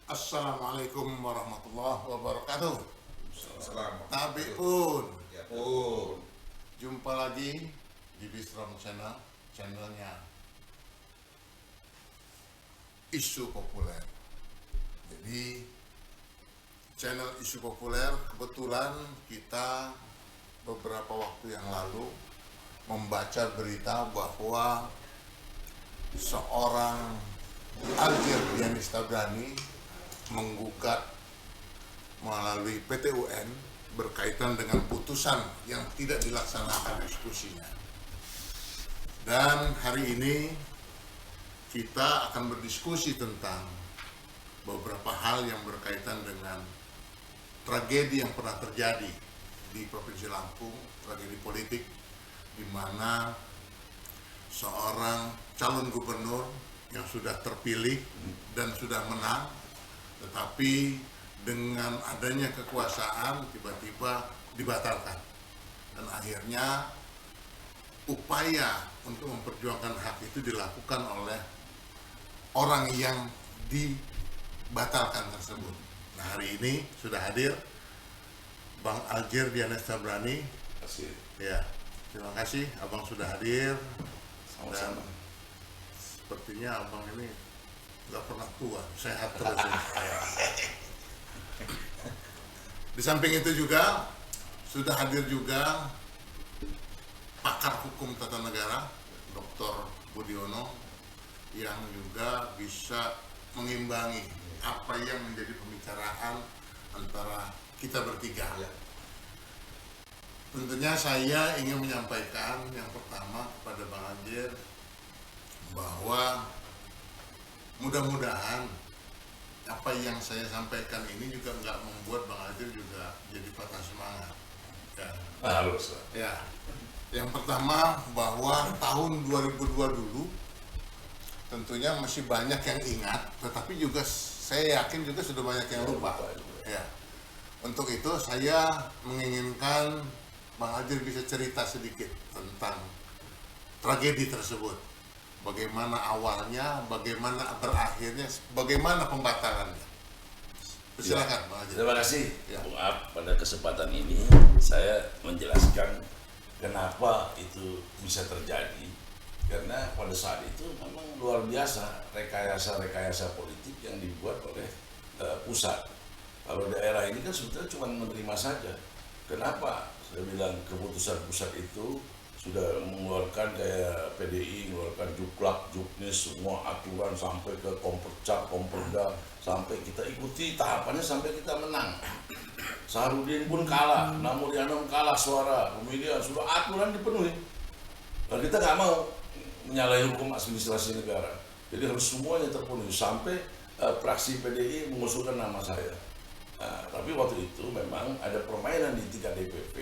Assalamualaikum warahmatullahi wabarakatuh. Assalamualaikum. Nabi pun Ya pun. jumpa lagi di Bistrom Channel, channelnya isu populer. Jadi channel isu populer kebetulan kita beberapa waktu yang lalu membaca berita bahwa seorang Algir Dianis Tabrani menggugat melalui PT UN berkaitan dengan putusan yang tidak dilaksanakan eksekusinya. Dan hari ini kita akan berdiskusi tentang beberapa hal yang berkaitan dengan tragedi yang pernah terjadi di Provinsi Lampung, tragedi politik di mana seorang calon gubernur yang sudah terpilih dan sudah menang, tetapi dengan adanya kekuasaan tiba-tiba dibatalkan, dan akhirnya upaya untuk memperjuangkan hak itu dilakukan oleh orang yang dibatalkan tersebut. Nah, hari ini sudah hadir Bang Algir Dianis Tabrani. Kasih. Ya, terima kasih Abang sudah hadir. Sama-sama. Dan sepertinya Abang ini nggak pernah tua, sehat terus ya. Di samping itu juga sudah hadir juga pakar hukum tata negara Dr. Budiono yang juga bisa mengimbangi apa yang menjadi pembicaraan antara kita bertiga. Ya. Tentunya saya ingin menyampaikan yang pertama kepada Bang Algir bahwa mudah-mudahan apa yang saya sampaikan ini juga nggak membuat Bang Algir juga jadi patah semangat. Ya. Harus. Ya. Yang pertama bahwa tahun 2002 dulu tentunya masih banyak yang ingat, tetapi juga saya yakin juga sudah banyak yang lupa. Ya. Untuk itu saya menginginkan Bang Algir bisa cerita sedikit tentang tragedi tersebut. Bagaimana awalnya, bagaimana berakhirnya, bagaimana pembatalannya. Silakan Bang Algir. Terima kasih, Ya. Bung Ab. Pada kesempatan ini saya menjelaskan kenapa itu bisa terjadi. Karena pada saat itu memang luar biasa rekayasa politik yang dibuat oleh pusat. Kalau daerah ini kan sebetulnya cuma menerima saja. Kenapa? Saya bilang keputusan pusat itu sudah mengeluarkan kayak PDI, mengeluarkan juklak, juknis, semua aturan sampai ke kompercap, komperda, sampai kita ikuti tahapannya sampai kita menang. Saharudin pun kalah, Namur Yanom kalah suara, pemilihan sudah aturan dipenuhi. Dan kita nggak mau menyalahi hukum administrasi negara. Jadi harus semuanya terpenuhi sampai fraksi PDI mengusulkan nama saya. Nah, tapi waktu itu memang ada permainan di tingkat DPP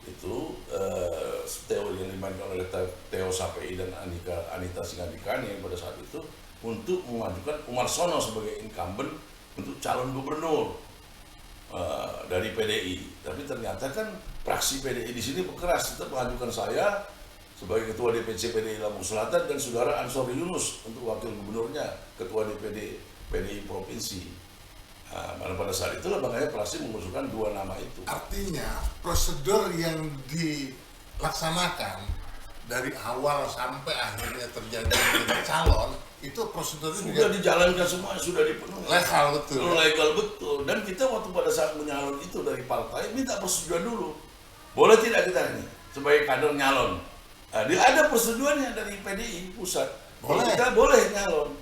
itu teori yang dimainkan oleh Theo Sapei dan Anita Singadikani pada saat itu untuk memajukan Umar Sono sebagai incumbent untuk calon gubernur dari PDI. Tapi ternyata kan fraksi PDI di sini berkeras tetap mengajukan saya sebagai ketua DPC PDI Lampung Selatan dan saudara Ansori Yunus untuk wakil gubernurnya, ketua DPD PDI provinsi. Nah, pada saat itulah makanya praksi mengusulkan dua nama itu. Artinya prosedur yang dilaksanakan dari awal sampai akhirnya terjadi menjadi calon itu prosedurnya Sudah dijalankan semua, sudah dipenuhi. legal betul. Legal betul. Dan kita waktu pada saat menyalon itu dari partai minta persetujuan dulu. Boleh tidak kita ini sebagai kader nyalon? Nah, dia ada persetujuannya dari PDI pusat. Kalau Boleh. kita boleh nyalon.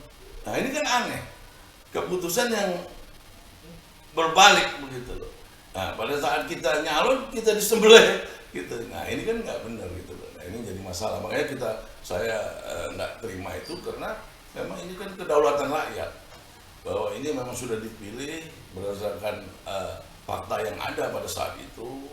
Nah ini kan aneh. Keputusan yang berbalik begitu loh. Nah pada saat kita nyalon kita disembelih gitu. Nah ini kan nggak benar gitu loh. Nah ini jadi masalah. Makanya saya nggak terima itu karena memang ini kan kedaulatan rakyat. Bahwa ini memang sudah dipilih berdasarkan fakta yang ada pada saat itu.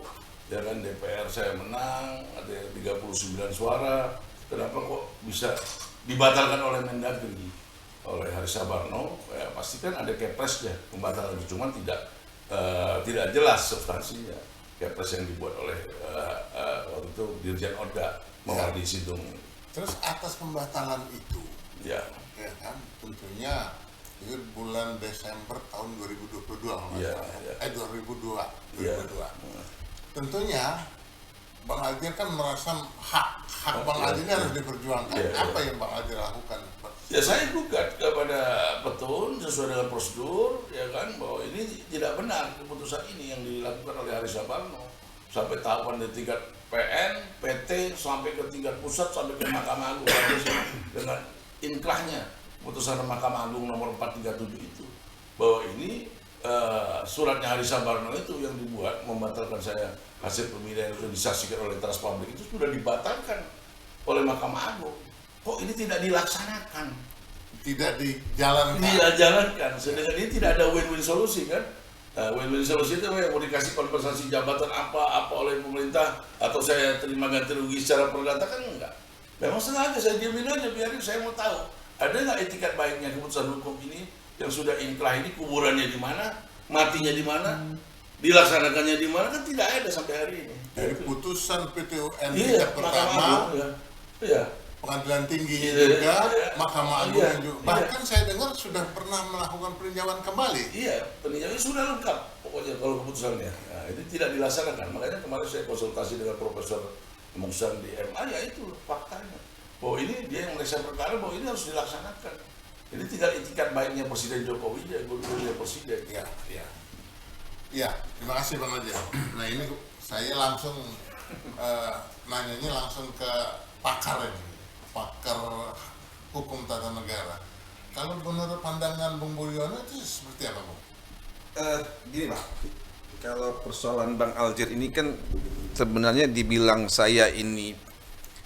Ya kan DPR saya menang, ada 39 suara. Kenapa kok bisa dibatalkan oleh Mendagri? Oleh Haris Sabarno, ya pasti kan ada kepresnya pembatalan, cuman tidak jelas substansinya. Kepres yang dibuat oleh waktu itu Dirjen Oda Mawardi Sidung. Terus atas pembatalan itu, Ya, ya kan, tentunya itu bulan Desember tahun 2022 kalau nggak Iya, salah. iya. 2002. Iya. Tentunya Bang Aldir kan merasa hak Bang Iya, Aldir ini harus diperjuangkan. Iya, Apa yang Bang Aldir lakukan? Ya saya gugat kepada Petun sesuai dengan prosedur, ya kan, bahwa ini tidak benar keputusan ini yang dilakukan oleh Haris Sabarno sampai tahapan di tingkat PN, PT, sampai ke tingkat pusat, sampai ke Mahkamah Agung dengan inkrahnya putusan Mahkamah Agung nomor 437 itu, bahwa ini suratnya Haris Sabarno itu yang dibuat membatalkan saya hasil pemilihan itu disaksikan oleh Trust Public itu sudah dibatalkan oleh Mahkamah Agung. Kok ini tidak dilaksanakan? Tidak dijalankan. Dijalankan, sedangkan ini tidak ada win-win solusi kan? Nah, win-win solusi itu yang mau dikasih kompensasi jabatan apa oleh pemerintah atau saya terima ganti rugi secara perdata kan enggak. Memang sengaja saya diamin aja biarin saya mau tahu ada nggak etikat baiknya keputusan hukum ini yang sudah inkrah ini kuburannya di mana, matinya di mana, dilaksanakannya di mana kan tidak ada sampai hari ini. Dari putusan PT UN Iya, tingkat Mahkamah pertama, Agung, ya. Iya. Pengadilan Tinggi Iya, juga, iya. Mahkamah Agung Iya, juga. iya. Bahkan saya dengar sudah pernah melakukan peninjauan kembali. Iya, peninjauan sudah lengkap pokoknya kalau keputusannya. Nah, itu tidak dilaksanakan. Makanya kemarin saya konsultasi dengan Profesor Mungsan di MA, ya itu faktanya. Bahwa ini dia yang meriksa perkara, bahwa ini harus dilaksanakan. Ini tidak etikat baiknya Presiden Jokowi, ya gubernurnya Presiden. Ya, ya. Ya, terima kasih Bang Aldir. Nah ini saya langsung nanyanya langsung ke pakar ini, pakar hukum tata negara. Kalau menurut pandangan Bung Mulyono itu seperti apa, Bung? Gini Pak, kalau persoalan Bang Aldir ini kan sebenarnya dibilang saya ini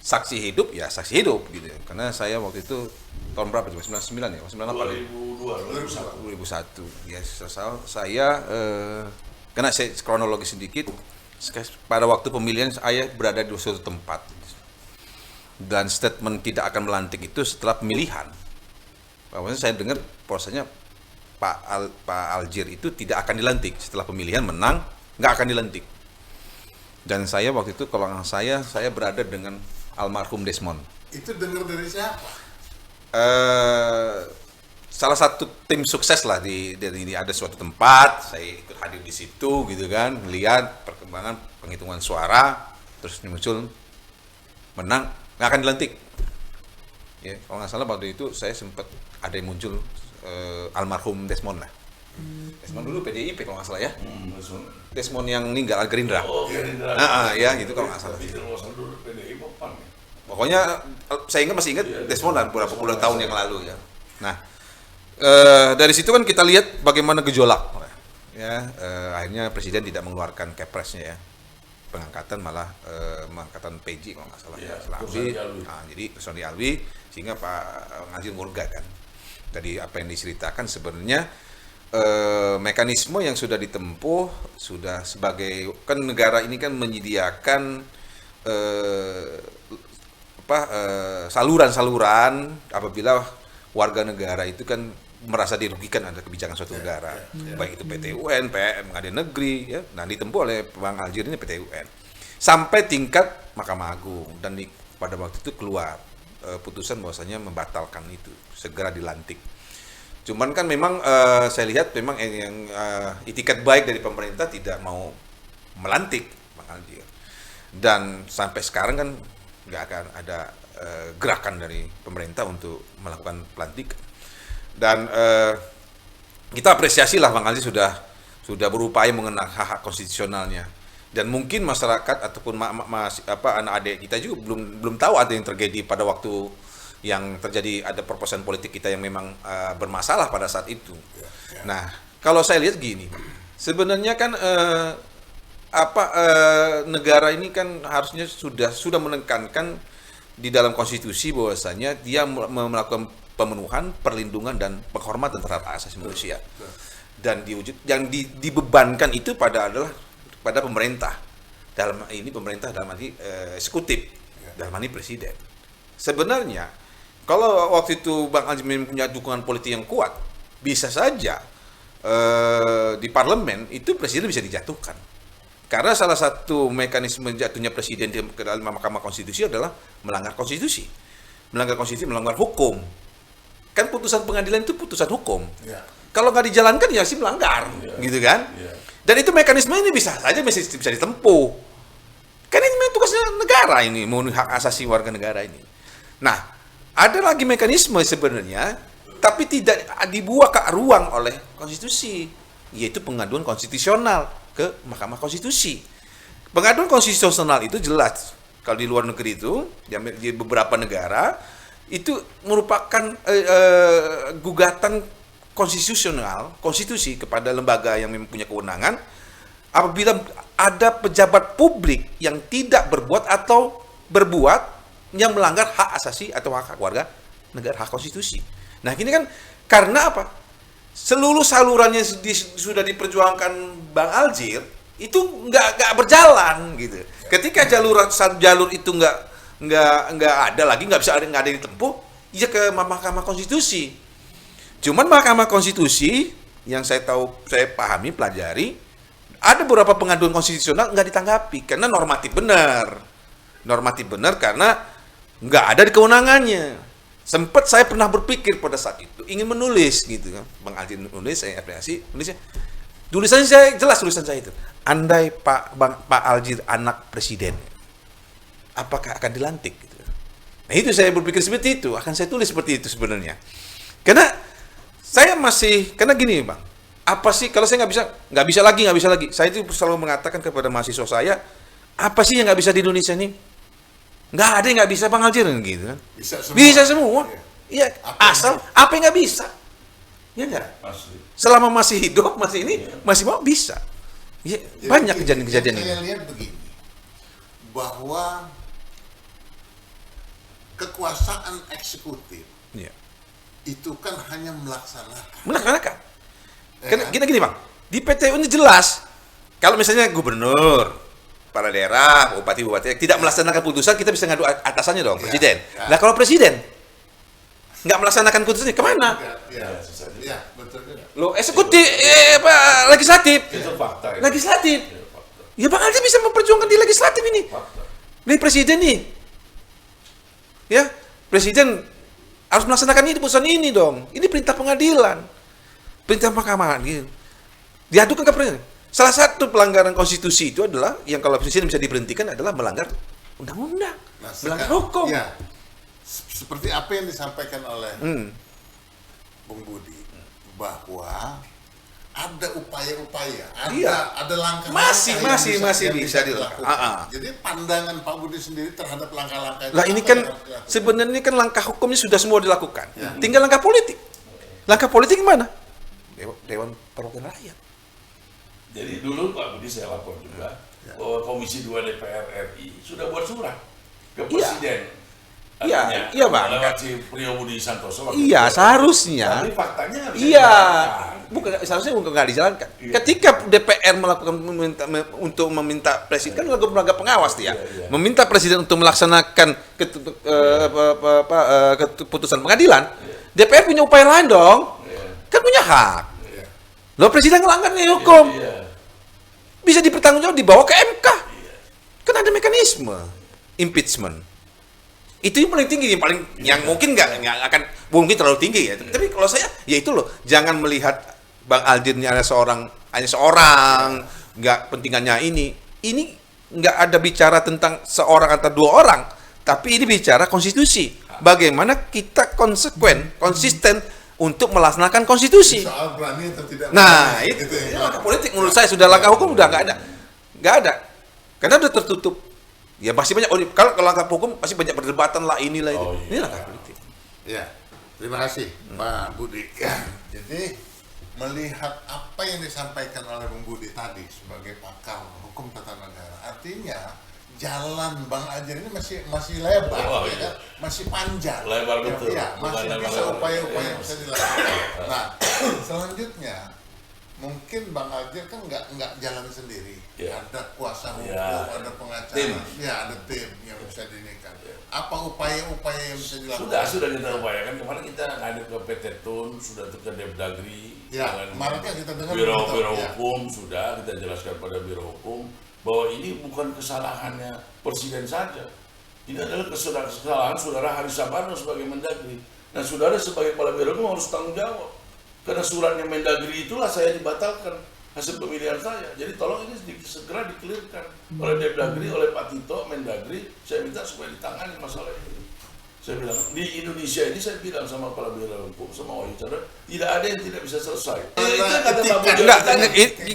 saksi hidup, ya saksi hidup gitu. Karena saya waktu itu tahun berapa? 99 ya? 98 ya? 2001. Ya, saya karena saya kronologi sedikit, pada waktu pemilihan saya berada di suatu tempat. Dan statement tidak akan melantik itu setelah pemilihan. Bahwasanya saya dengar prosesnya Pak Aldir itu tidak akan dilantik setelah pemilihan menang, nggak akan dilantik. Dan saya waktu itu kalau saya berada dengan almarhum Desmond. Itu dengar dari siapa? Salah satu tim sukses lah di ada suatu tempat, saya ikut hadir di situ gitu kan, melihat perkembangan penghitungan suara, terus muncul menang, nggak akan dilantik. Ya, kalau nggak salah waktu itu saya sempat ada yang muncul almarhum Desmond lah. Desmond dulu PDIP kalau nggak salah ya. Desmond yang meninggal Gerindra. Oh, Gerindra. Ya gitu kalau nggak salah. Pokoknya saya masih ingat Desmond lah beberapa puluh tahun yang lalu ya. Nah, dari situ kan kita lihat bagaimana gejolak. Ya, akhirnya presiden tidak mengeluarkan kepresnya ya. Pengangkatan malah pengangkatan PJ kalau nggak salah ya, Alwi. Nah, jadi Kusnadi Alwi sehingga Pak Ngazil Murga kan. Dari apa yang diceritakan sebenarnya mekanisme yang sudah ditempuh sudah sebagai kan negara ini kan menyediakan saluran-saluran apabila warga negara itu kan merasa dirugikan ada kebijakan suatu negara, baik itu PT UN, PM, Pengadilan Negeri, ya. Nah ditempuh oleh Bang Aldir ini PT UN sampai tingkat Mahkamah Agung dan pada waktu itu keluar putusan bahwasanya membatalkan itu segera dilantik. Cuman kan memang saya lihat memang yang itikat baik dari pemerintah tidak mau melantik Bang Aldir dan sampai sekarang kan nggak akan ada gerakan dari pemerintah untuk melakukan pelantikan. Dan kita apresiasi lah Bang Aldir sudah berupaya mengenang hak-hak konstitusionalnya dan mungkin masyarakat ataupun anak adik kita juga belum tahu ada yang terjadi pada waktu yang terjadi ada perposan politik kita yang memang bermasalah pada saat itu. Nah kalau saya lihat gini, sebenarnya kan negara ini kan harusnya sudah menekankan di dalam konstitusi bahwasanya dia melakukan pemenuhan, perlindungan dan penghormatan terhadap hak asasi manusia. Dan dibebankan itu pada pemerintah. Dalam ini pemerintah dalam arti eksekutif, dalam arti presiden. Sebenarnya kalau waktu itu Bang Aldir punya dukungan politik yang kuat, bisa saja di parlemen itu presiden bisa dijatuhkan. Karena salah satu mekanisme jatuhnya presiden ke dalam Mahkamah Konstitusi adalah melanggar konstitusi. Melanggar konstitusi, melanggar hukum. Kan putusan pengadilan itu putusan hukum. Ya. Kalau nggak dijalankan ya sih melanggar, gitu kan? Iya. Dan itu mekanisme ini bisa saja bisa ditempuh. Kan ini memang tugasnya negara ini, memenuhi hak asasi warga negara ini. Nah, ada lagi mekanisme sebenarnya, tapi tidak dibuat ke ruang oleh konstitusi, yaitu pengaduan konstitusional ke Mahkamah Konstitusi. Pengaduan konstitusional itu jelas, kalau di luar negeri itu, di beberapa negara, itu merupakan gugatan konstitusi kepada lembaga yang mempunyai kewenangan apabila ada pejabat publik yang tidak berbuat atau berbuat yang melanggar hak asasi atau hak warga negara, hak konstitusi. Nah, ini kan karena apa? Seluruh salurannya sudah diperjuangkan Bang Aljir itu nggak berjalan gitu. Ketika jalur itu nggak ada lagi, nggak ada ditempuh, ya ke Mahkamah Konstitusi. Cuman Mahkamah Konstitusi yang saya pahami, pelajari, ada beberapa pengaduan konstitusional nggak ditanggapi karena normatif benar karena nggak ada di kewenangannya. Sempat saya pernah berpikir pada saat itu ingin menulis gitu kan, Bang Aljir nulis, saya apresiasi nulisnya. Tulisan saya jelas, tulisan saya itu, andai Pak Aljir anak presiden, apakah akan dilantik? Gitu. Nah itu saya berpikir seperti itu, akan saya tulis seperti itu sebenarnya. Karena karena gini Bang, apa sih kalau saya nggak bisa lagi. Saya itu selalu mengatakan kepada mahasiswa saya, apa sih yang nggak bisa di Indonesia ini? Nggak ada yang nggak bisa Bang Aljir gitu kan? Bisa semua. Iya, asal apa yang nggak bisa? Ya enggak? Selama masih hidup, masih mau bisa. Ya, banyak kejadian-kejadian ini. Saya lihat begini, bahwa kekuasaan eksekutif itu kan hanya melaksanakan. Karena gini Bang, di PTU ini jelas kalau misalnya gubernur, kepala daerah, bupati tidak melaksanakan putusan, kita bisa ngadu atasannya dong, presiden. Nah kalau presiden nggak melaksanakan putusannya kemana? Ya, betul. Lo eksekutif, legislatif. Itu fakta. Legislatif. Ya Bang Aljir bisa memperjuangkan di legislatif ini. Ini presiden nih. Ya, presiden harus melaksanakan ini putusan ini dong. Ini perintah pengadilan. Perintah mahkamah gitu. Diadukan ke presiden. Salah satu pelanggaran konstitusi itu adalah yang kalau presiden bisa diberhentikan adalah melanggar undang-undang, melanggar hukum. Ya, seperti apa yang disampaikan oleh Bung Budi, bahwa ada upaya-upaya, ada langkah-langkah masih yang bisa dilakukan. Jadi pandangan Pak Budi sendiri terhadap langkah-langkah itu. Lah ini kan sebenarnya kan langkah hukumnya sudah semua dilakukan. Ya. Tinggal langkah politik. Langkah politik mana? Dewan Perwakilan Rakyat. Jadi dulu Pak Budi saya lapor juga bahwa Komisi 2 DPR RI sudah buat surat ke Presiden. Iya Bang. Lewat si Priyo Budi Santoso. Iya, seharusnya. Tapi faktanya nggak bisa dijalankan. Bukan, seharusnya nggak dijalankan. Ketika DPR untuk meminta presiden, kan lembaga pengawas dia, meminta presiden untuk melaksanakan keputusan pengadilan, DPR punya upaya lain dong, kan punya hak. Loh presiden ngelanggar nih hukum, bisa dipertanggungjawab, dibawa ke MK, kan ada mekanisme impeachment. Itu yang paling tinggi, yang mungkin nggak akan mungkin terlalu tinggi ya. Tapi kalau saya, ya itu loh, jangan melihat Bang Aljir ini hanya seorang, nggak pentingannya ini nggak ada bicara tentang seorang atau dua orang, tapi ini bicara konstitusi. Bagaimana kita konsisten untuk melaksanakan konstitusi. Soal berani atau tidak. Nah, itu langkah politik menurut saya sudah, langkah hukum udah nggak ada, karena udah tertutup. Ya pasti banyak, kalau langkah hukum pasti banyak perdebatan lah inilah itu. Ini langkah politik. Ya, terima kasih Pak Budi. Jadi melihat apa yang disampaikan oleh Bung Budi tadi sebagai pakar hukum tata negara, artinya jalan Bang Aljir ini masih lebar, ya kan? Masih panjang. Lebar betul. Ya, masih bisa upaya-upaya yang bisa dilakukan. Nah, selanjutnya mungkin Bang Aljir kan nggak jalan sendiri. Ada kuasa hukum, ada pengacara, ada tim yang bisa dinikan. Apa upaya-upaya yang bisa dilakukan? Sudah kita upayakan. Kemarin kita ngadu ke PT Tun, sudah ke Depdagri, kemarin kan kita dengar Biro Hukum, sudah kita jelaskan pada Biro Hukum bahwa ini bukan kesalahannya presiden saja. Ini adalah kesalahan saudara Haris Sabarno sebagai Mendagri. Nah, saudara sebagai kepala biro hukum harus tanggung jawab. Karena suratnya Mendagri itulah saya dibatalkan hasil pemilihan saya. Jadi tolong ini segera dikelirkan oleh Mendagri, oleh Pak Tito, Mendagri. Saya minta supaya ditangani masalah ini. Saya bilang, di Indonesia ini saya bilang sama kepala biro hukum, sama Wahyu Chandra, tidak ada yang tidak bisa selesai. Itu kata Pak Budi. Enggak,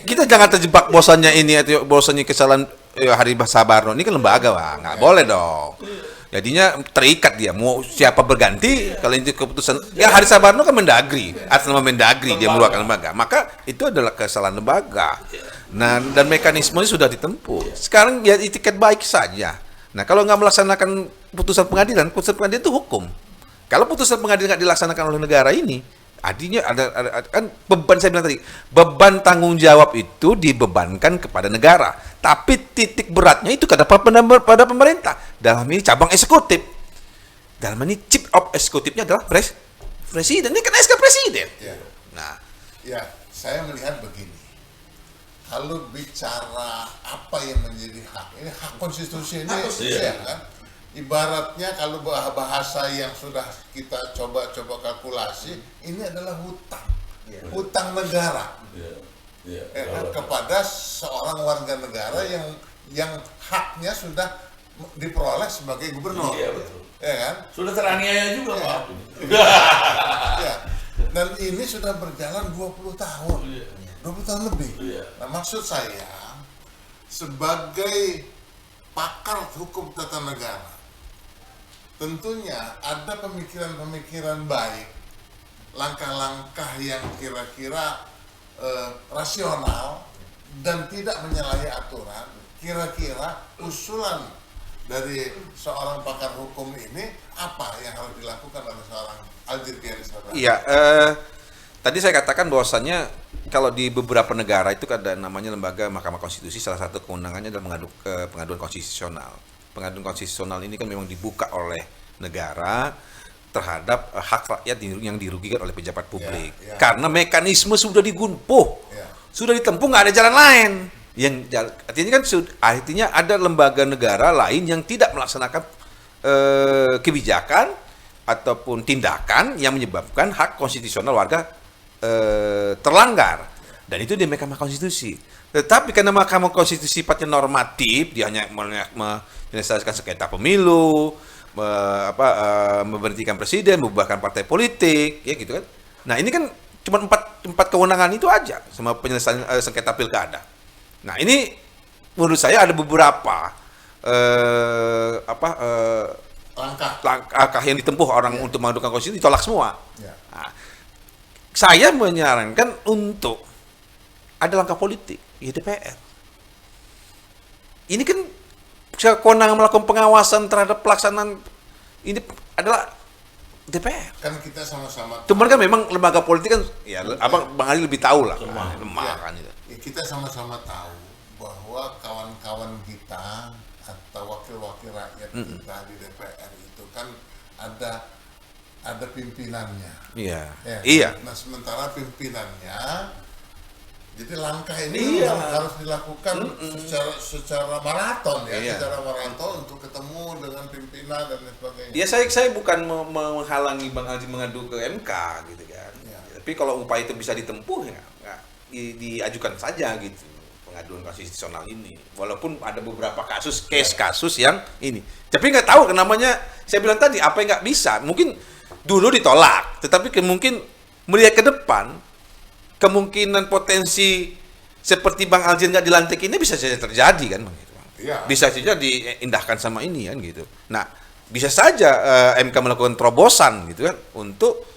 kita jangan terjebak bosannya ini atau bosannya kesalahan Hari Sabarno. Ini kan lembaga, Bang. Nggak boleh dong. Jadinya terikat dia, mau siapa berganti, kalau itu keputusan, ya Hari Sabarno kan Mendagri, atas nama Mendagri dia mengeluarkan lembaga, maka itu adalah kesalahan lembaga. Nah, dan mekanismenya sudah ditempuh. Sekarang ya itikat baik saja. Nah, kalau nggak melaksanakan putusan pengadilan itu hukum. Kalau putusan pengadilan nggak dilaksanakan oleh negara ini, artinya ada kan beban, saya bilang tadi, beban tanggung jawab itu dibebankan kepada negara. Tapi titik beratnya itu pada pemerintah. Dalam ini cabang eksekutif. Dalam ini chief of eksekutifnya adalah presiden. Ini kan SK presiden. Ya. Nah, Ya, saya melihat begini. Kalau bicara apa yang menjadi hak, ini hak konstitusi ini, ya kan? Ibaratnya kalau bahasa yang sudah kita coba kalkulasi, ini adalah hutang, hutang negara, ya kan? Kepada seorang warga negara yang haknya sudah diperoleh sebagai gubernur, ya kan? Sudah teraniaya juga, Pak. Ya. Dan ini sudah berjalan 20 tahun. 20 tahun lebih. Nah, maksud saya sebagai pakar hukum tata negara, tentunya ada pemikiran-pemikiran baik, langkah-langkah yang kira-kira rasional dan tidak menyalahi aturan. Kira-kira usulan dari seorang pakar hukum ini apa yang harus dilakukan oleh seorang Aljir Sabarno? iya. Tadi saya katakan bahwasannya kalau di beberapa negara itu ada namanya lembaga Mahkamah Konstitusi, salah satu kewenangannya adalah pengaduan konstitusional. Pengaduan konstitusional ini kan memang dibuka oleh negara terhadap hak rakyat yang dirugikan oleh pejabat publik. Karena mekanisme sudah digumpuh, sudah ditempuh, nggak ada jalan lain. Artinya ada lembaga negara lain yang tidak melaksanakan kebijakan ataupun tindakan yang menyebabkan hak konstitusional warga terlanggar, dan itu di Mahkamah Konstitusi. Tetapi karena Mahkamah Konstitusi sifatnya normatif, dia hanya menyelesaikan sengketa pemilu, memberhentikan presiden, membubarkan partai politik, ya gitu kan. Nah, ini kan cuma empat kewenangan itu aja sama penyelesaian sengketa pilkada. Nah, ini menurut saya ada beberapa langkah yang ditempuh orang untuk mengadukan konstitusi ditolak semua. Nah, saya menyarankan untuk ada langkah politik, ya DPR. Ini kan kewenangan melakukan pengawasan terhadap pelaksanaan ini adalah DPR. Kan kita sama-sama. Cuman kan memang lembaga politik kan, ya Abang Bang Ali lebih tahu lah. Lemah kan itu. Ya, kita sama-sama tahu bahwa kawan-kawan kita atau wakil-wakil rakyat kita di DPR itu kan ada pimpinannya. Iya. Ya, Iya. Nah, sementara pimpinannya, jadi langkah ini harus dilakukan secara maraton ya, secara maraton untuk ketemu dengan pimpinan dan lain sebagainya. Ya saya bukan menghalangi Bang Aldi mengadu ke MK gitu kan. Ya. Tapi kalau upaya itu bisa ditempuh ya nggak diajukan saja gitu pengaduan konstitusional ini. Walaupun ada beberapa kasus yang ini. Tapi nggak tahu namanya, saya bilang tadi apa yang nggak bisa. Mungkin dulu ditolak, tetapi mungkin melihat ke depan kemungkinan potensi seperti Bang Aljir nggak dilantik ini bisa saja terjadi kan, Bang? Iya. Bisa saja diindahkan sama ini kan gitu. Nah, bisa saja MK melakukan terobosan gitu kan untuk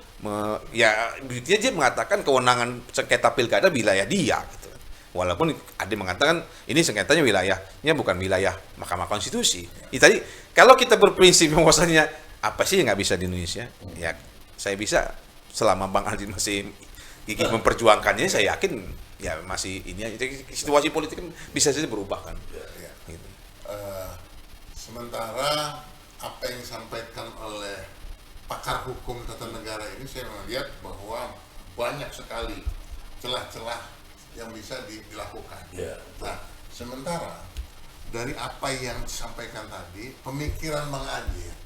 dia mengatakan kewenangan sengketa pilkada wilayah dia gitu. Walaupun ada yang mengatakan ini sengketanya wilayahnya bukan wilayah Mahkamah Konstitusi. Tadi kalau kita berprinsip bahwasanya apa sih yang nggak bisa di Indonesia? Ya, saya bisa selama Bang Aldi masih gigih memperjuangkannya, saya yakin ya masih ini aja. Situasi politik kan bisa saja berubah kan. Ya. Gitu. Sementara apa yang disampaikan oleh pakar hukum tata negara ini, saya melihat bahwa banyak sekali celah-celah yang bisa dilakukan. Nah, sementara dari apa yang disampaikan tadi, pemikiran Bang Aljir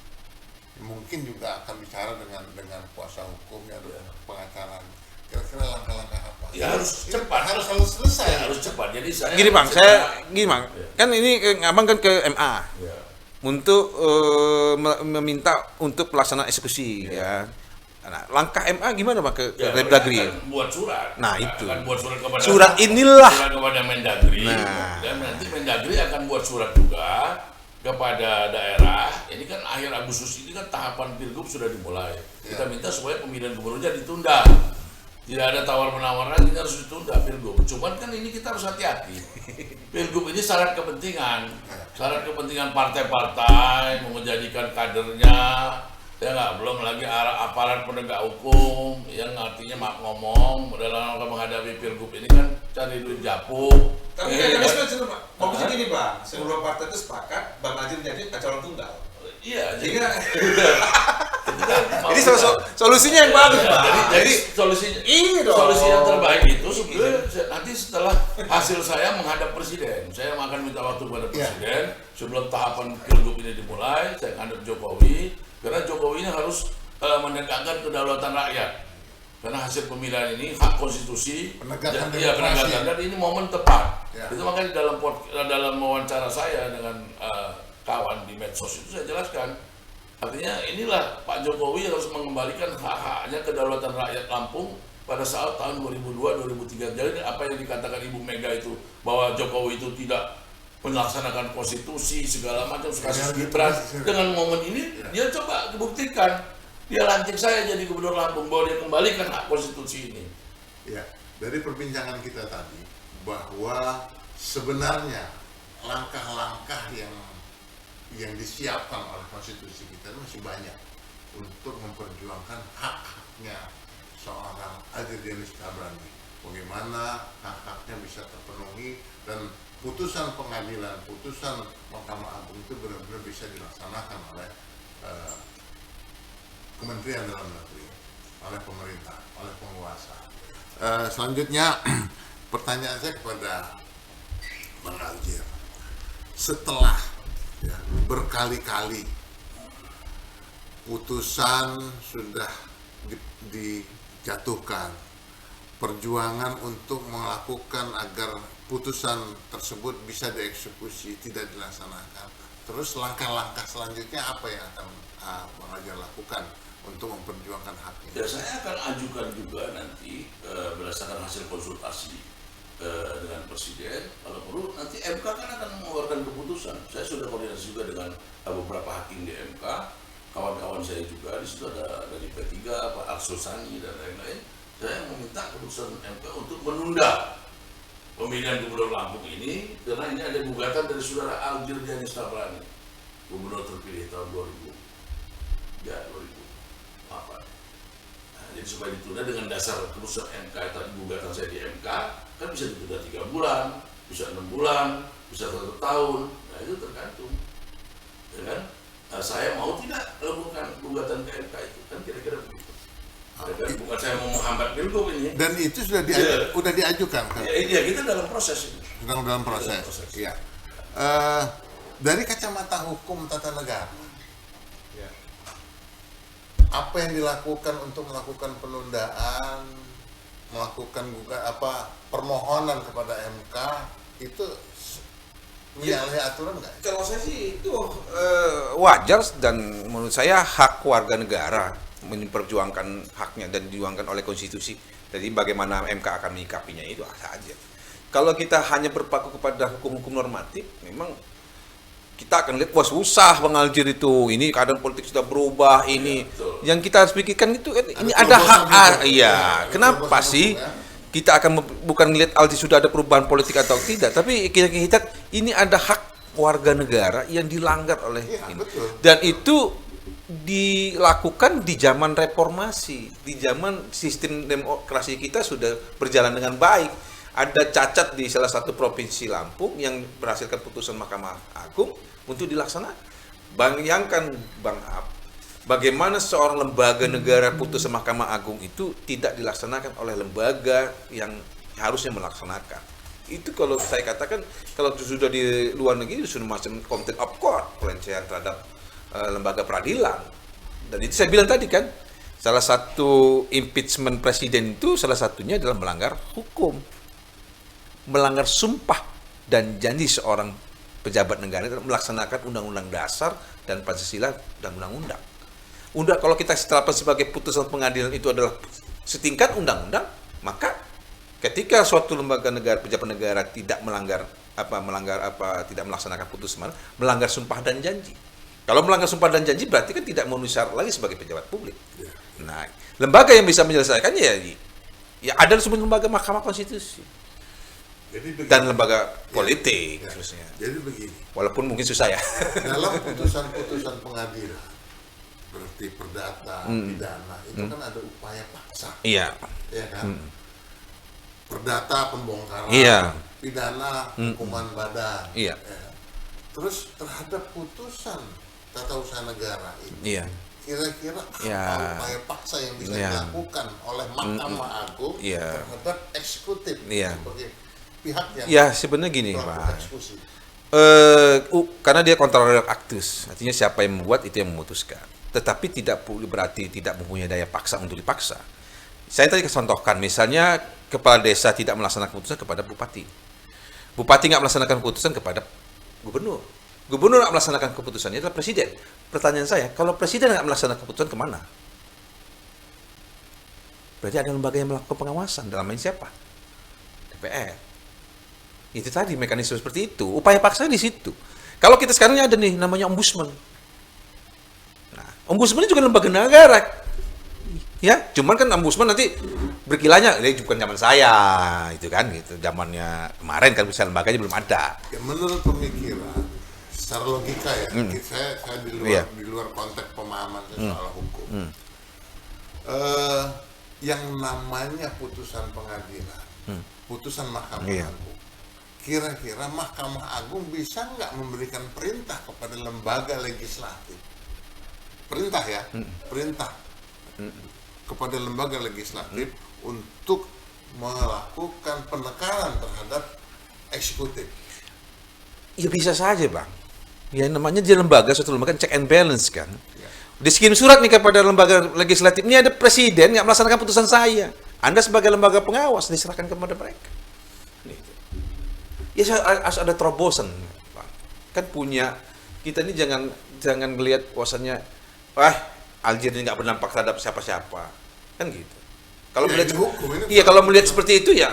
mungkin juga akan bicara dengan kuasa hukumnya atau pengacara. Kira-kira langkah-langkah apa? Ya harus cepat. Harus selesai. Ya, harus cepat. Jadi saya Gini Bang, kan ini Abang kan ke MA Ya. untuk meminta untuk pelaksanaan eksekusi ya. Nah, langkah MA gimana Bang ke Ya, Mendagri? mereka akan buat surat. Nah, Mereka itu. akan buat surat kepada Surat inilah. surat kepada Mendagri. Nah. Dan nanti Mendagri akan buat surat juga kepada daerah. Ini kan akhir Agustus ini kan tahapan pilgub sudah dimulai. Kita minta supaya pemilihan gubernurnya ditunda. Tidak ada tawar-menawar lagi, harus ditunda pilgub. Cuman kan ini kita harus hati-hati. Pilgub ini syarat kepentingan partai-partai mau menjadikan kadernya, ya nggak, belum lagi aparat penegak hukum yang artinya ngomong dalam menghadapi pilgub ini kan cari duit japuk. Tapi kan ada macam Pak. Fokusnya gini Bang, semua partai itu sepakat Bang Najir jadi calon tunggal. Iya, Sehingga Ini solusinya yang bagus Pak. jadi solusinya ini dong. solusi yang terbaik itu sebenarnya nanti setelah hasil saya menghadap presiden, saya akan minta waktu kepada presiden sebelum tahapan pilgub ini dimulai. Saya menghadap Jokowi karena Jokowi ini harus menegakkan kedaulatan rakyat. Karena hasil pemilihan ini hak konstitusi, Penegakan penegakan demokrasi. dan ini momen tepat. Ya. Itu makanya dalam wawancara saya dengan kawan di medsos itu saya jelaskan. Artinya inilah Pak Jokowi harus mengembalikan hak-haknya kedaulatan rakyat Lampung pada saat tahun 2002-2003. Jadi apa yang dikatakan Ibu Mega itu bahwa Jokowi itu tidak melaksanakan konstitusi segala macam kasus Gibran, dengan momen ini dia coba buktikan. Dia lantik saya jadi gubernur Lampung bahwa dia kembalikan hak konstitusi ini. Ya, dari perbincangan kita tadi bahwa sebenarnya langkah-langkah yang disiapkan oleh konstitusi kita masih banyak untuk memperjuangkan hak-haknya seorang Adrianus Tabrani. Bagaimana hak-haknya bisa terpenuhi dan putusan pengadilan, putusan Mahkamah Agung itu benar-benar bisa dilaksanakan oleh Kementerian Dalam Negeri, oleh pemerintah, oleh penguasa. Selanjutnya pertanyaan saya kepada Bang Aljir, setelah berkali-kali putusan sudah dijatuhkan, perjuangan untuk melakukan agar putusan tersebut bisa dieksekusi tidak dilaksanakan, terus langkah-langkah selanjutnya apa yang akan Bang Aljir lakukan untuk memperjuangkan hak ini? Ya, saya akan ajukan juga nanti berdasarkan hasil konsultasi dengan presiden. Kalau perlu nanti MK kan akan mengeluarkan keputusan. Saya sudah koordinasi juga dengan beberapa hakim di MK, kawan-kawan saya juga di situ ada dari P3, Pak Arsul Sani dan lain-lain. Saya meminta keputusan MK untuk menunda pemilihan gubernur Lampung ini karena ini ada gugatan dari saudara Aljir Dianis Tabrani, gubernur terpilih tahun 2004. Jadi supaya ditunda dengan dasar keputusan MK tadi, gugatan saya di MK kan bisa ditunda 3 bulan, bisa 6 bulan, bisa 1 tahun. Nah itu tergantung, ya kan? Nah, saya mau tidak melakukan gugatan ke MK itu kan kira-kira begitu. Bukan saya mau menghambat pilgub ini. Dan itu sudah diajukan kan? Ya, kita dalam proses ini. Sedang dalam proses. Iya. Dari kacamata hukum tata negara, apa yang dilakukan untuk melakukan penundaan, melakukan permohonan kepada MK itu menyalahi aturan nggak? Kalau saya sih itu Wajar dan menurut saya hak warga negara memperjuangkan haknya dan dijuangkan oleh konstitusi. Jadi bagaimana MK akan menyikapinya itu saja. Kalau kita hanya berpaku kepada hukum-hukum normatif, memang kita akan lihat wah susah Bang Aljir itu. Ini keadaan politik sudah berubah ini. Ya, Yang kita harus pikirkan itu ini ada hak iya. Kenapa sih? Kita akan bukan melihat Aljir sudah ada perubahan politik atau tidak, tapi kita ini ada hak warga negara yang dilanggar oleh ini. Betul. Dan itu dilakukan di zaman reformasi, di zaman sistem demokrasi kita sudah berjalan dengan baik. Ada cacat di salah satu provinsi Lampung yang berhasilkan putusan Mahkamah Agung untuk dilaksanakan. Bayangkan Bang Ab, bagaimana seorang lembaga negara putusan Mahkamah Agung itu tidak dilaksanakan oleh lembaga yang harusnya melaksanakan. Itu kalau saya katakan, kalau sudah di luar negeri sudah macam contempt of court, pelecehan terhadap lembaga peradilan. Dan itu saya bilang tadi kan, salah satu impeachment presiden itu salah satunya adalah melanggar hukum. Melanggar sumpah dan janji seorang pejabat negara melaksanakan undang-undang dasar dan Pancasila dan undang-undang. Kalau kita terapkan sebagai putusan pengadilan itu adalah setingkat undang-undang, maka ketika suatu lembaga negara, pejabat negara tidak tidak melaksanakan putusan, melanggar sumpah dan janji. Kalau melanggar sumpah dan janji berarti kan tidak memenuhi syarat lagi sebagai pejabat publik. Nah, lembaga yang bisa menyelesaikannya ya ada disebut lembaga Mahkamah Konstitusi. Jadi begini, Dan lembaga politik ya, khususnya. Jadi begini, Walaupun mungkin susah ya. dalam putusan-putusan pengadilan, berarti perdata, pidana, itu kan ada upaya paksa, Iya. ya kan? Perdata pembongkaran, Iya. pidana hukuman badan. Iya. Ya. Terus terhadap putusan tata usaha negara ini, Iya. kira-kira Ya. apa upaya paksa yang bisa Ya. dilakukan oleh Mahkamah Agung Iya. terhadap eksekutif Iya. sebagai pihak yang Ya sebenarnya gini, melakukan Pak. eksekusi? Karena dia contrarian actus, artinya siapa yang membuat itu yang memutuskan. Tetapi tidak berarti tidak mempunyai daya paksa untuk dipaksa. Saya tadi contohkan, misalnya kepala desa tidak melaksanakan keputusan kepada bupati. Bupati nggak melaksanakan keputusan kepada gubernur. Gubernur nggak melaksanakan keputusannya adalah presiden. Pertanyaan saya, kalau presiden nggak melaksanakan keputusan kemana? Berarti ada lembaga yang melakukan pengawasan. Dalam ini siapa? DPR. Itu tadi mekanisme seperti itu. Upaya paksa di situ. Kalau kita sekarang ada nih namanya ombudsman. Nah, ombudsman ini juga lembaga negara. Ya, cuman kan ombudsman nanti berkilanya, ini bukan zaman saya, itu kan gitu. Zamannya kemarin kan bisa lembaganya belum ada. Ya, menurut pemikiran, secara logika ya, saya di luar Iya. di luar konteks pemahaman saya soal hukum. Yang namanya putusan pengadilan, putusan Mahkamah Iya. Agung, kira-kira Mahkamah Agung bisa nggak memberikan perintah kepada lembaga legislatif? Perintah ya, perintah kepada lembaga legislatif untuk melakukan penekanan terhadap eksekutif. Ya bisa saja, Bang. Ya namanya dia lembaga, suatu lembaga check and balance kan. Ya. Dikirim surat nih kepada lembaga legislatif, ini ada presiden nggak melaksanakan putusan saya. Anda sebagai lembaga pengawas diserahkan kepada mereka. Gitu. Ya harus ada terobosan, Bang. Kan punya, kita ini jangan melihat bahwasannya, Aljir ini nggak berdampak terhadap siapa-siapa. Kan gitu. Kalau Ya, melihat ini hukum, ini iya kalau melihat seperti itu ya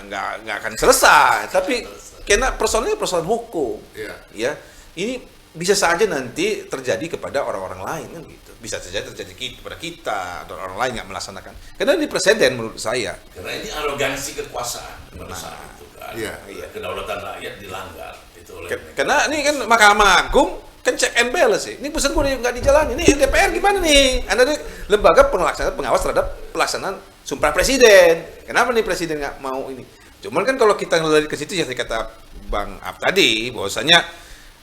nggak akan selesai. Tapi karena persoalannya persoalan hukum. Iya. Ya, ini bisa saja nanti terjadi kepada orang-orang lain kan gitu. Bisa saja terjadi kepada kita atau orang lain nggak melaksanakan. Karena ini presiden menurut saya. Karena ini arogansi kekuasaan pada saat itu kan. Iya. Kedaulatan rakyat dilanggar itu oleh Karena ini kan Mahkamah Agung kan check and balance sih. Ini putusan gue nggak dijalani. Ini DPR gimana nih? Anda nih lembaga pengawas terhadap pelaksanaan sumpah presiden. Kenapa nih presiden nggak mau ini? Cuman kan kalau kita ngelihat ke situ ya kata Bang Ab tadi bahwasanya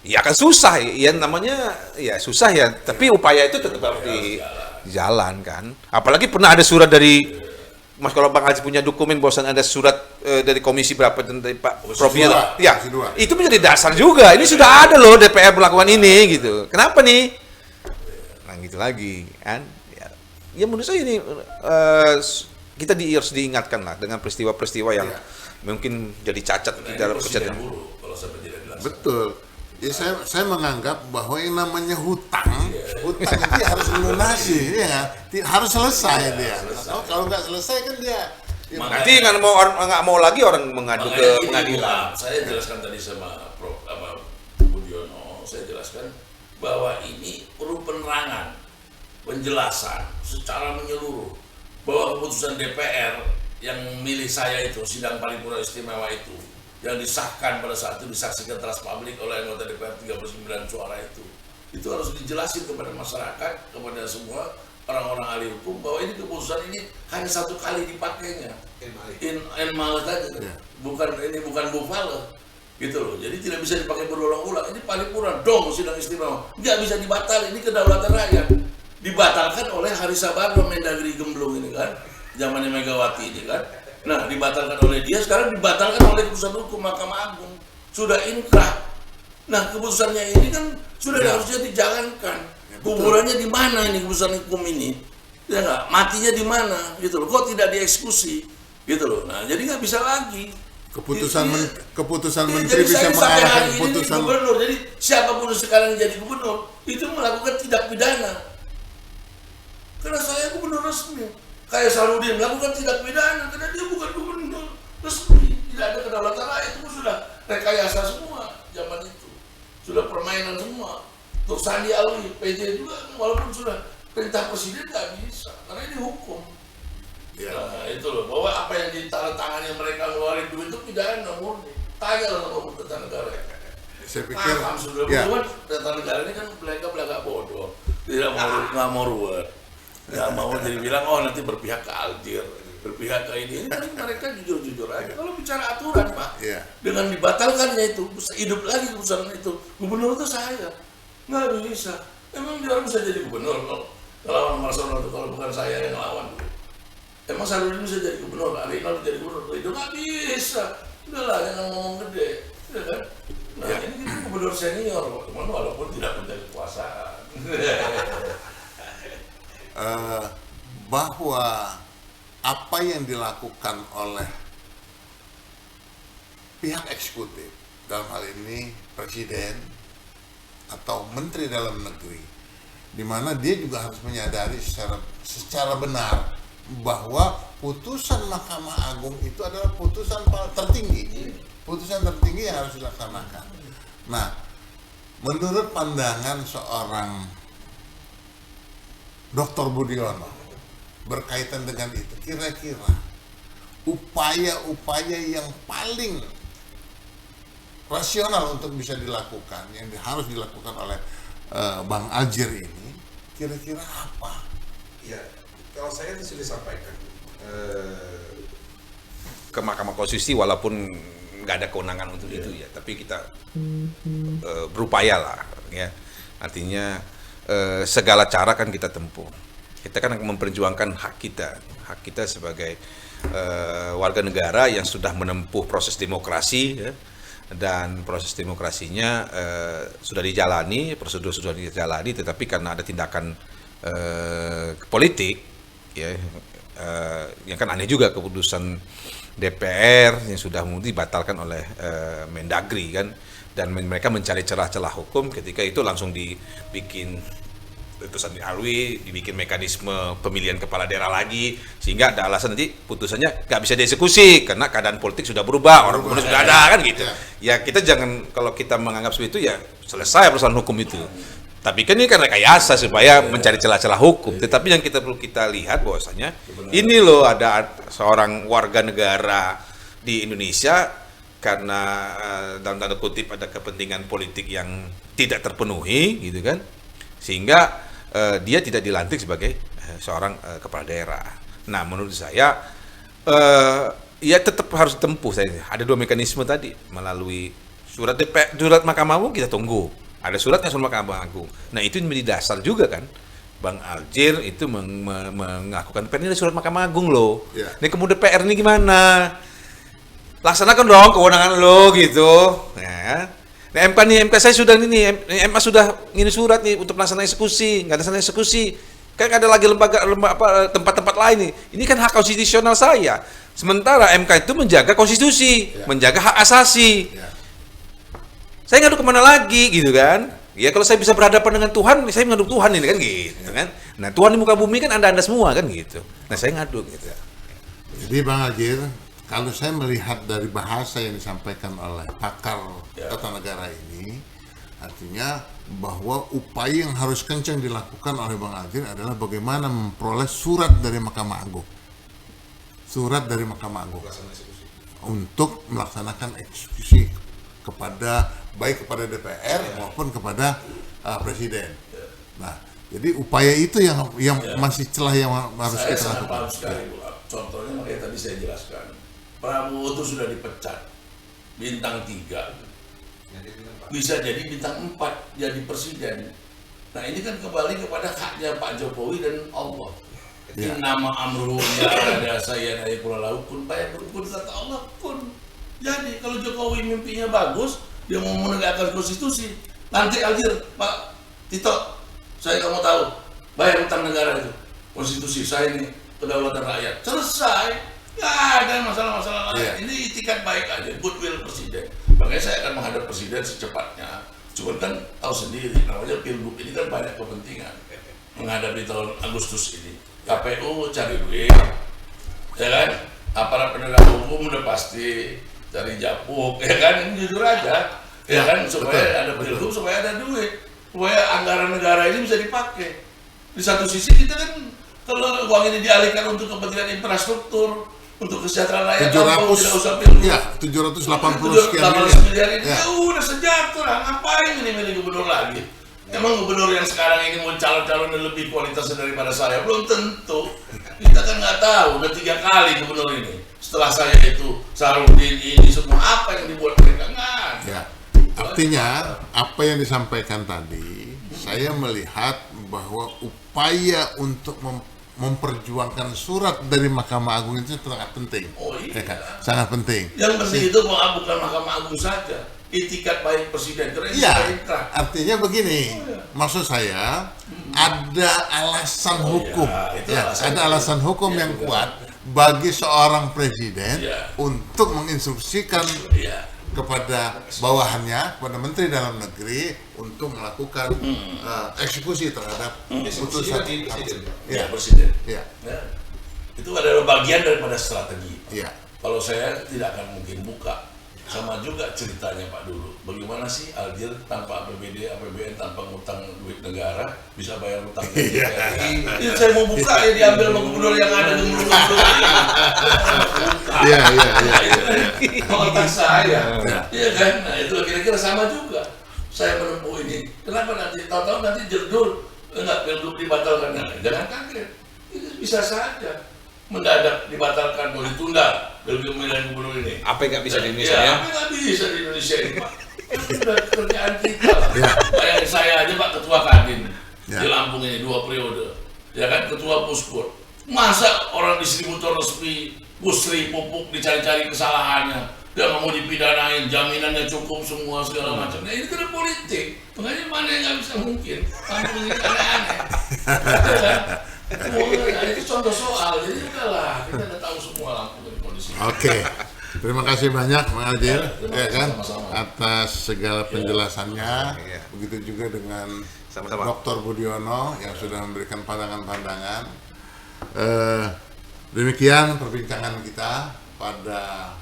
ya akan susah ya namanya ya susah ya. Tapi upaya itu tetap harus dijalankan. Apalagi pernah ada surat dari Mas, kalau Bang Haji punya dokumen bahwasan ada surat dari komisi berapa dari Pak Prof. Ya, Komisi 2. itu menjadi dasar juga. Ini sudah ada loh DPR melakukan ini gitu. Kenapa nih? Nah gitu lagi kan. Ya menurut saya ini kita harus diingatkan lah dengan peristiwa-peristiwa yang mungkin jadi cacat di dalam presiden perjalanan. buruk kalau sampai tidak dilaksanakan. Betul. Ya, saya menganggap bahwa yang namanya hutang itu harus melunasi, ya, harus selesai dia. Kalau nggak selesai kan dia. Ya, Nanti nggak mau lagi orang mengadu ke Makanya gini, pengadilan. Bang, saya jelaskan tadi sama Prof. Budiono, saya jelaskan bahwa ini perlu penerangan, penjelasan secara menyeluruh bahwa keputusan DPR yang milih saya itu sidang paripurna istimewa itu yang disahkan pada saat itu disaksikan teras publik oleh anggota DPR 39 suara itu harus dijelasin kepada masyarakat, kepada semua orang-orang ahli hukum bahwa ini keputusan ini hanya satu kali dipakainya in males aja, bukan buffalo gitu loh. Jadi tidak bisa dipakai berulang-ulang. Ini paripurna dong sidang istimewa, nggak bisa dibatalkan. Ini kedaulatan rakyat dibatalkan oleh Hari Sabarno Mendagri Gemblung ini kan, zamannya Megawati ini kan. Nah, dibatalkan oleh dia, sekarang dibatalkan oleh keputusan hukum Mahkamah Agung. Sudah inkrah. Nah, keputusannya ini kan sudah harusnya dijalankan. Kuburannya di mana ini keputusan hukum ini? Ya nggak, matinya di mana gitu loh. Kok tidak dieksekusi gitu loh. Nah, jadi nggak bisa lagi. Keputusan Jadi menteri bisa saya sampai mengarahkan hari ini keputusan. gubernur. Jadi siapapun sekarang jadi gubernur itu melakukan tindak pidana. Karena saya gubernur resmi. Kayak Sarudin melakukan tindak pidana karena dia bukan gubernur resmi. Tidak ada kedaulatan rakyat, itu sudah rekayasa semua zaman itu. Sudah permainan semua. Untuk Sandi Alwi, PJ juga walaupun sudah perintah presiden nggak bisa karena ini hukum. Ya. Nah, itu loh, bahwa apa yang ditandatangani mereka ngeluarin duit itu pidana murni. Tanya loh sama tata negara. Saya pikir Paham sudah, ya, bukan tata negara ini kan belaka bodoh, tidak mau nggak mau ruwet, nggak mau jadi bilang oh nanti berpihak ke Aljazeera, berpihak ke ini kan mereka jujur aja. Kalau bicara aturan Pak, ya. dengan dibatalkannya itu hidup lagi keputusan itu, gubernur itu saya nggak bisa. Emang dia orang bisa jadi gubernur kalau ngelawan Marsono itu kalau bukan saya yang ngelawan. Emang Sarudin bisa jadi gubernur, Arinal jadi gubernur, itu nggak bisa. Udahlah, jangan ngomong gede, ya kan? Nah ini kita gubernur senior, teman walaupun tidak punya kekuasaan. Bahwa apa yang dilakukan oleh pihak eksekutif dalam hal ini presiden atau menteri dalam negeri, di mana dia juga harus menyadari secara benar bahwa putusan Mahkamah Agung itu adalah putusan tertinggi yang harus dilaksanakan. Nah, menurut pandangan seorang Dr. Budiono berkaitan dengan itu, kira-kira upaya-upaya yang paling rasional untuk bisa dilakukan, yang harus dilakukan oleh Bang Aljazeera ini, kira-kira apa? Ya, kalau saya itu sudah disampaikan ke Mahkamah Konstitusi walaupun nggak ada kewenangan untuk itu ya, tapi kita berupaya lah ya. Artinya segala cara kan kita tempuh. Kita kan memperjuangkan hak kita sebagai warga negara yang sudah menempuh proses demokrasi ya. Dan proses demokrasinya sudah dijalani, prosedur sudah dijalani, tetapi karena ada tindakan politik ya, yang kan aneh juga keputusan DPR yang sudah dibatalkan oleh Mendagri kan, dan mereka mencari celah-celah hukum ketika itu langsung dibikin putusan Alwi, dibikin mekanisme pemilihan kepala daerah lagi, sehingga ada alasan nanti putusannya nggak bisa dieksekusi karena keadaan politik sudah berubah, orang gubernur sudah ada kan gitu. Ya kita jangan, kalau kita menganggap seperti itu ya selesai persoalan hukum itu. Tapi kan ini kan rekayasa supaya mencari celah-celah hukum. Tetapi yang perlu kita lihat bahwasanya ini loh ada seorang warga negara di Indonesia karena dalam tanda kutip ada kepentingan politik yang tidak terpenuhi gitu kan, sehingga dia tidak dilantik sebagai seorang kepala daerah. Nah menurut saya ya tetap harus tempuh. Ada dua mekanisme tadi, melalui surat Mahkamah Agung kita tunggu. Ada suratnya soal Mahkamah Agung. Nah itu menjadi dasar juga kan Bang Aljazeera itu mengakukan penilaian surat Mahkamah Agung loh. Ya. Ini kemudian DPR ini gimana? Laksanakan dong kewenangan lo gitu. Ya. Nah MK saya sudah MA sudah ngini surat nih untuk melaksanakan eksekusi, nggak ada eksekusi. Kan ada lagi lembaga tempat-tempat lain nih. Ini kan hak konstitusional saya. Sementara MK itu menjaga konstitusi, menjaga hak asasi. Ya. Saya ngadu kemana lagi gitu kan? Ya kalau saya bisa berhadapan dengan Tuhan, saya ngadu Tuhan ini kan gitu kan. Nah Tuhan di muka bumi kan anda semua kan gitu. Nah saya ngadu gitu. Jadi Bang Aljazeera, kalau saya melihat dari bahasa yang disampaikan oleh pakar tata negara ini, artinya bahwa upaya yang harus kencang dilakukan oleh Bang Aljazeera adalah bagaimana memperoleh surat dari Mahkamah Agung. Surat dari Mahkamah Agung untuk melaksanakan eksekusi baik kepada DPR maupun kepada presiden. Nah, jadi upaya itu yang masih celah yang harus Saya kita sangat lakukan. paham sekali, Bu. Contohnya makanya tadi saya jelaskan. Prabowo itu sudah dipecat bintang 3. Bisa jadi bintang 4 jadi presiden. Nah, ini kan kembali kepada haknya Pak Jokowi dan Allah. Ya. Nama amruhnya ada saya dari pulau laut pun bayar pun kata Allah pun. Jadi kalau Jokowi mimpinya bagus, dia mau menegakkan konstitusi. Nanti Aljazeera, Pak Tito, Saya nggak mau tahu. Bayar utang negara itu. Konstitusi saya ini kedaulatan rakyat. Selesai. Nggak ada masalah-masalah lain. Iya. Ini itikat baik aja, goodwill presiden. Makanya saya akan menghadap presiden secepatnya. Cuman kan tahu sendiri, namanya pilgub ini kan banyak kepentingan. Menghadapi tahun Agustus ini, KPU cari duit, ya kan? Aparat penegak hukum udah pasti cari japuk, ya kan? Ini jujur aja, ya kan? Supaya ada pilgub, supaya ada duit, supaya anggaran negara ini bisa dipakai. Di satu sisi kita kan, kalau uang ini dialihkan untuk kepentingan infrastruktur, untuk kesejahteraan rakyat, tidak usah pilgub. Ya, 780 sekian miliar ini Ya. ya udah sejahtera, ngapain ini milih gubernur lagi? Emang gubernur yang sekarang ini mau calon-calon yang lebih kualitasnya daripada saya? Belum tentu. Kita kan nggak tahu, udah 3 kali gubernur ini. Setelah saya itu, Sarudin ini semua apa yang dibuat mereka nggak ada. Ya. Artinya apa yang disampaikan tadi, saya melihat bahwa upaya untuk memperjuangkan surat dari Mahkamah Agung itu sangat penting. Oh iya. Ya kan? Sangat penting. Yang penting itu bukan Mahkamah Agung saja, itikat baik presiden. Karena Iya, inkrah. artinya begini, maksud saya ada alasan hukum, itu ya, alasan ada alasan hukum yang kuat bagi seorang presiden Iya. untuk menginstruksikan Iya. kepada bawahannya, kepada Menteri Dalam Negeri untuk melakukan eksekusi terhadap Eksekusi putusan. di presiden. Ya, presiden. Ya, Ya. Itu adalah bagian daripada strategi. ya. Kalau saya tidak akan mungkin buka. Sama juga ceritanya Pak dulu. Bagaimana sih Aldir tanpa APBD, APBN, tanpa ngutang duit negara bisa bayar utang Iya. Ini saya mau buka ya diambil sama gubernur yang ada di gubernur. Iya, iya, iya. Otak saya. Iya kan? Nah itu kira-kira sama juga. Saya menempuh ini. Kenapa nanti tahu-tahu nanti jerdul enggak pilgub dibatalkan? Nah, jangan kaget. Itu bisa saja mendadak dibatalkan, mau ditunda pilgub pemilihan gubernur ini. Apa yang nggak bisa di Indonesia Ya, ya? apa nggak bisa di Indonesia ini Pak? Itu sudah kerjaan kita lah. Bayangin saya aja Pak Ketua Kadin di Lampung ini 2 periode. Ya kan, Ketua Puspur. Masa orang distributor resmi Busri pupuk dicari-cari kesalahannya, dia nggak mau dipidanain, jaminannya cukup semua segala macam. Nah ini kan politik, makanya mana yang nggak bisa mungkin. Lampung ini aneh-aneh. Ya kan? Nah, itu contoh soal, jadi udahlah kita udah tahu semua Lampung ini kondisi. Oke. Terima kasih banyak Bang Aldir, terima ya kasih kan, sama-sama. atas segala penjelasannya. Iya. Begitu juga dengan Sama-sama. Dr. Budiono yang sudah memberikan pandangan-pandangan. Demikian perbincangan kita pada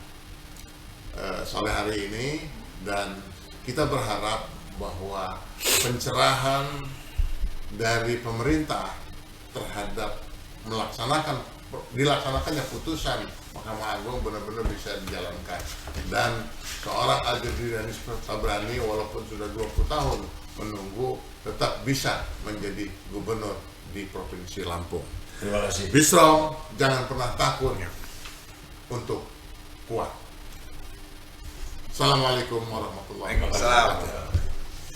sore hari ini, dan kita berharap bahwa pencerahan dari pemerintah terhadap dilaksanakannya putusan Mahkamah Agung benar-benar bisa dijalankan, dan seorang Aldir Dihdanis Tabrani walaupun sudah 20 tahun menunggu tetap bisa menjadi gubernur di Provinsi Lampung. Terima kasih. Be strong, jangan pernah takut untuk kuat. Assalamualaikum warahmatullahi wabarakatuh. Waalaikumsalam.